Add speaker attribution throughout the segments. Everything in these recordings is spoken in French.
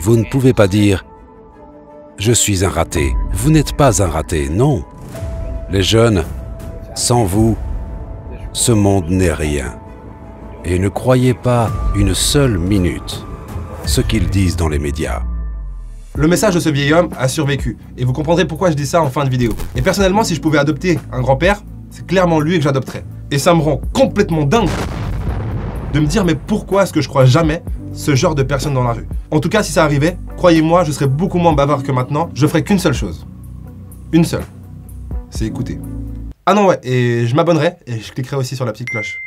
Speaker 1: Vous ne pouvez pas dire « Je suis un raté ». Vous n'êtes pas un raté, non. Les jeunes, sans vous, ce monde n'est rien. Et ne croyez pas une seule minute ce qu'ils disent dans les médias.
Speaker 2: Le message de ce vieil homme a survécu, et vous comprendrez pourquoi je dis ça en fin de vidéo. Et personnellement, si je pouvais adopter un grand-père, c'est clairement lui que j'adopterais. Et ça me rend complètement dingue de me dire mais pourquoi est-ce que je crois jamais ce genre de personne dans la rue. En tout cas, si ça arrivait, croyez-moi, je serais beaucoup moins bavard que maintenant. Je ferais qu'une seule chose. Une seule. C'est écouter. Ah non ouais, et je m'abonnerai et je cliquerai aussi sur la petite cloche.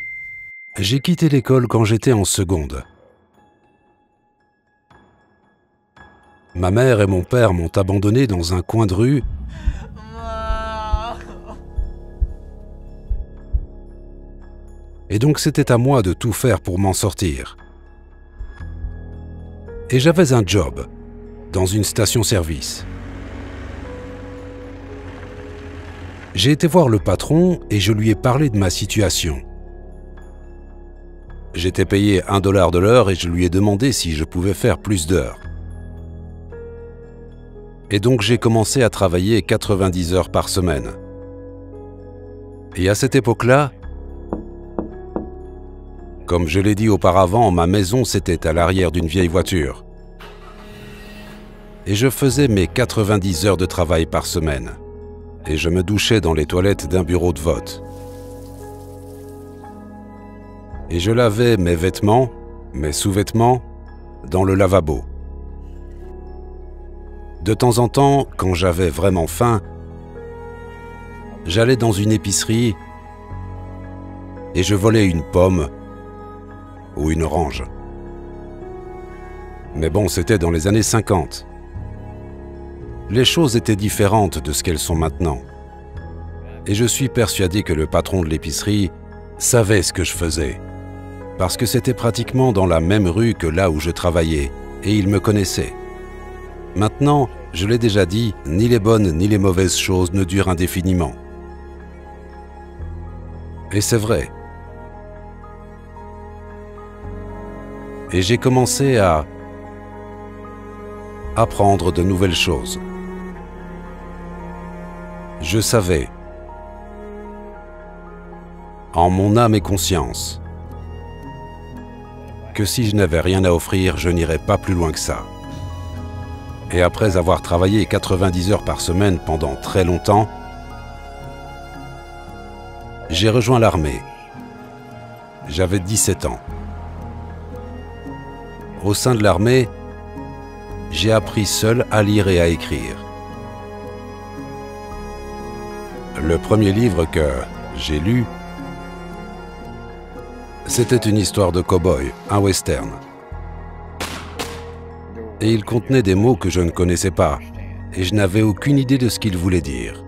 Speaker 1: J'ai quitté l'école quand j'étais en seconde. Ma mère et mon père m'ont abandonné dans un coin de rue. Et donc c'était à moi de tout faire pour m'en sortir. Et j'avais un job dans une station-service. J'ai été voir le patron et je lui ai parlé de ma situation. J'étais payé $1 de l'heure et je lui ai demandé si je pouvais faire plus d'heures. Et donc j'ai commencé à travailler 90 heures par semaine. Et à cette époque-là, comme je l'ai dit auparavant, ma maison c'était à l'arrière d'une vieille voiture. Et je faisais mes 90 heures de travail par semaine. Et je me douchais dans les toilettes d'un bureau de vote. Et je lavais mes vêtements, mes sous-vêtements, dans le lavabo. De temps en temps, quand j'avais vraiment faim, j'allais dans une épicerie et je volais une pomme ou une orange. Mais bon, c'était dans les années 50. Les choses étaient différentes de ce qu'elles sont maintenant. Et je suis persuadé que le patron de l'épicerie savait ce que je faisais. Parce que c'était pratiquement dans la même rue que là où je travaillais, et il me connaissait. Maintenant, je l'ai déjà dit, ni les bonnes ni les mauvaises choses ne durent indéfiniment. Et c'est vrai. Et j'ai commencé à apprendre de nouvelles choses. Je savais, en mon âme et conscience, que si je n'avais rien à offrir, je n'irais pas plus loin que ça. Et après avoir travaillé 90 heures par semaine pendant très longtemps, j'ai rejoint l'armée. J'avais 17 ans. Au sein de l'armée, j'ai appris seul à lire et à écrire. Le premier livre que j'ai lu, c'était une histoire de cow-boy, un western. Et il contenait des mots que je ne connaissais pas, et je n'avais aucune idée de ce qu'ils voulaient dire.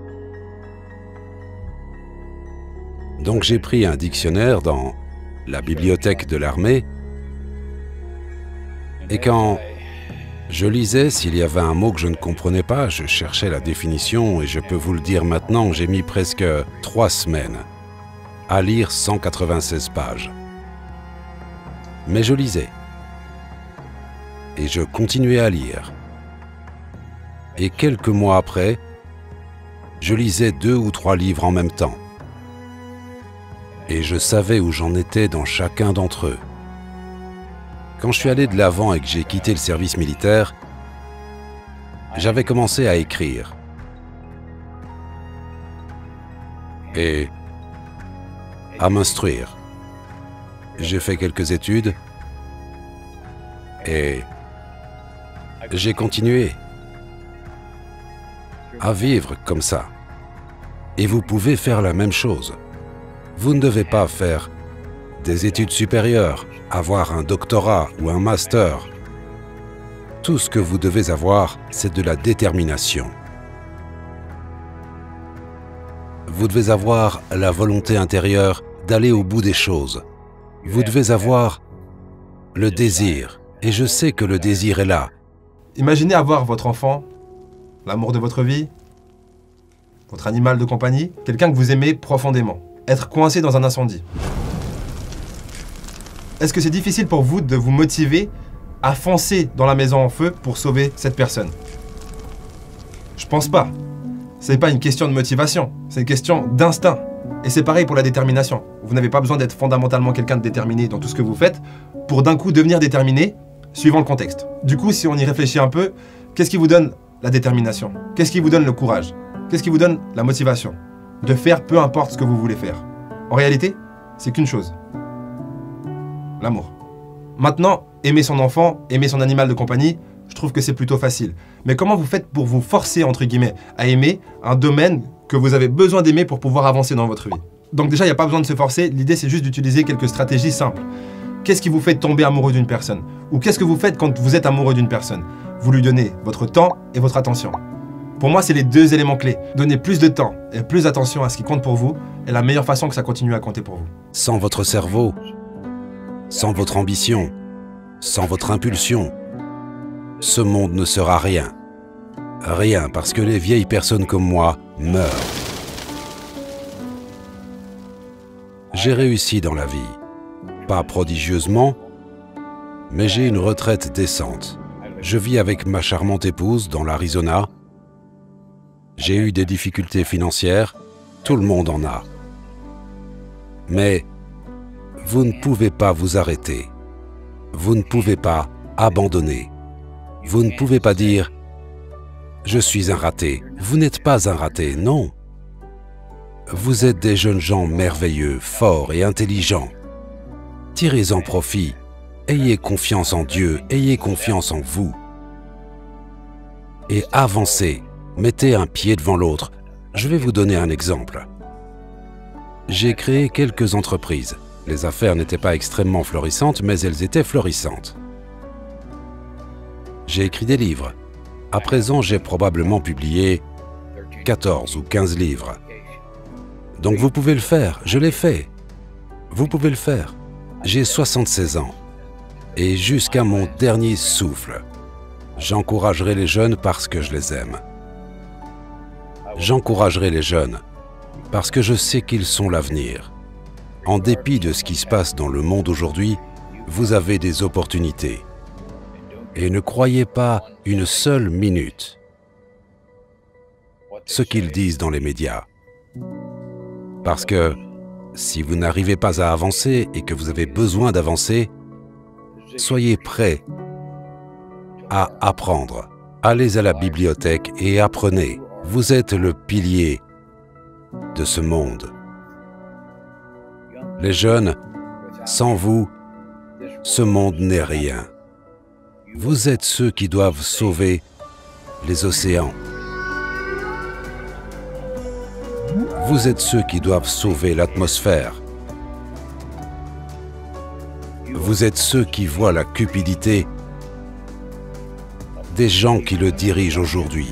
Speaker 1: Donc j'ai pris un dictionnaire dans la bibliothèque de l'armée, et quand je lisais, s'il y avait un mot que je ne comprenais pas, je cherchais la définition, et je peux vous le dire maintenant, j'ai mis presque 3 semaines à lire 196 pages. Mais je lisais. Et je continuais à lire. Et quelques mois après, je lisais 2 ou 3 livres en même temps. Et je savais où j'en étais dans chacun d'entre eux. Quand je suis allé de l'avant et que j'ai quitté le service militaire, j'avais commencé à écrire. Et à m'instruire. J'ai fait quelques études et j'ai continué à vivre comme ça. Et vous pouvez faire la même chose. Vous ne devez pas faire des études supérieures, avoir un doctorat ou un master. Tout ce que vous devez avoir, c'est de la détermination. Vous devez avoir la volonté intérieure d'aller au bout des choses. Vous devez avoir le désir. Et je sais que le désir est là.
Speaker 2: Imaginez avoir votre enfant, l'amour de votre vie, votre animal de compagnie, quelqu'un que vous aimez profondément, être coincé dans un incendie. Est-ce que c'est difficile pour vous de vous motiver à foncer dans la maison en feu pour sauver cette personne? Je pense pas. Ce n'est pas une question de motivation, c'est une question d'instinct. Et c'est pareil pour la détermination. Vous n'avez pas besoin d'être fondamentalement quelqu'un de déterminé dans tout ce que vous faites pour d'un coup devenir déterminé suivant le contexte. Du coup, si on y réfléchit un peu, qu'est-ce qui vous donne la détermination? Qu'est-ce qui vous donne le courage? Qu'est-ce qui vous donne la motivation de faire peu importe ce que vous voulez faire? En réalité, c'est qu'une chose. L'amour. Maintenant, aimer son enfant, aimer son animal de compagnie, je trouve que c'est plutôt facile. Mais comment vous faites pour vous forcer, entre guillemets, à aimer un domaine que vous avez besoin d'aimer pour pouvoir avancer dans votre vie? Donc déjà, il n'y a pas besoin de se forcer, l'idée c'est juste d'utiliser quelques stratégies simples. Qu'est-ce qui vous fait tomber amoureux d'une personne? Ou qu'est-ce que vous faites quand vous êtes amoureux d'une personne? Vous lui donnez votre temps et votre attention. Pour moi, c'est les deux éléments clés. Donner plus de temps et plus d'attention à ce qui compte pour vous est la meilleure façon que ça continue à compter pour vous.
Speaker 1: Sans votre cerveau, sans votre ambition, sans votre impulsion, ce monde ne sera rien. Rien, parce que les vieilles personnes comme moi meurent. J'ai réussi dans la vie. Pas prodigieusement, mais j'ai une retraite décente. Je vis avec ma charmante épouse dans l'Arizona. J'ai eu des difficultés financières, tout le monde en a. Mais vous ne pouvez pas vous arrêter. Vous ne pouvez pas abandonner. Vous ne pouvez pas dire « Je suis un raté ». Vous n'êtes pas un raté, non. Vous êtes des jeunes gens merveilleux, forts et intelligents. Tirez-en profit. Ayez confiance en Dieu, ayez confiance en vous. Et avancez. Mettez un pied devant l'autre. Je vais vous donner un exemple. J'ai créé quelques entreprises. Les affaires n'étaient pas extrêmement florissantes, mais elles étaient florissantes. J'ai écrit des livres. À présent, j'ai probablement publié 14 ou 15 livres. Donc vous pouvez le faire, je l'ai fait. Vous pouvez le faire. J'ai 76 ans. Et jusqu'à mon dernier souffle, j'encouragerai les jeunes parce que je les aime. J'encouragerai les jeunes parce que je sais qu'ils sont l'avenir. En dépit de ce qui se passe dans le monde aujourd'hui, vous avez des opportunités. Et ne croyez pas une seule minute ce qu'ils disent dans les médias. Parce que si vous n'arrivez pas à avancer et que vous avez besoin d'avancer, soyez prêts à apprendre. Allez à la bibliothèque et apprenez. Vous êtes le pilier de ce monde. Les jeunes, sans vous, ce monde n'est rien. Vous êtes ceux qui doivent sauver les océans. Vous êtes ceux qui doivent sauver l'atmosphère. Vous êtes ceux qui voient la cupidité des gens qui le dirigent aujourd'hui.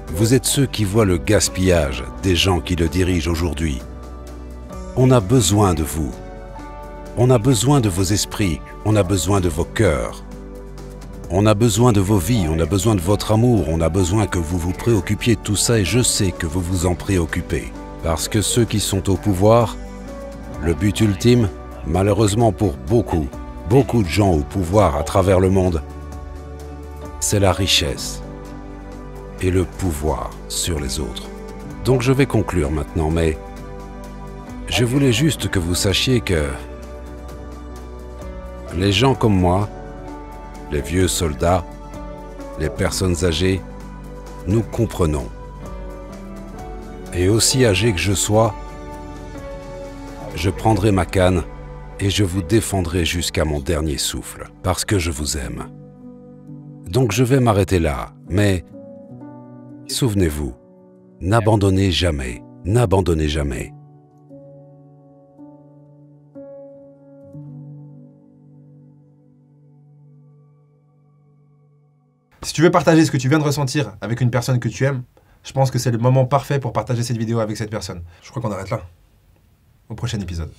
Speaker 1: Vous êtes ceux qui voient le gaspillage des gens qui le dirigent aujourd'hui. On a besoin de vous. On a besoin de vos esprits. On a besoin de vos cœurs. On a besoin de vos vies. On a besoin de votre amour. On a besoin que vous vous préoccupiez de tout ça et je sais que vous vous en préoccupez. Parce que ceux qui sont au pouvoir, le but ultime, malheureusement pour beaucoup de gens au pouvoir à travers le monde, c'est la richesse et le pouvoir sur les autres. Donc je vais conclure maintenant, mais je voulais juste que vous sachiez que les gens comme moi, les vieux soldats, les personnes âgées, nous comprenons. Et aussi âgé que je sois, je prendrai ma canne et je vous défendrai jusqu'à mon dernier souffle, parce que je vous aime. Donc je vais m'arrêter là, mais souvenez-vous, n'abandonnez jamais, n'abandonnez jamais.
Speaker 2: Si tu veux partager ce que tu viens de ressentir avec une personne que tu aimes, je pense que c'est le moment parfait pour partager cette vidéo avec cette personne. Je crois qu'on arrête là. Au prochain épisode.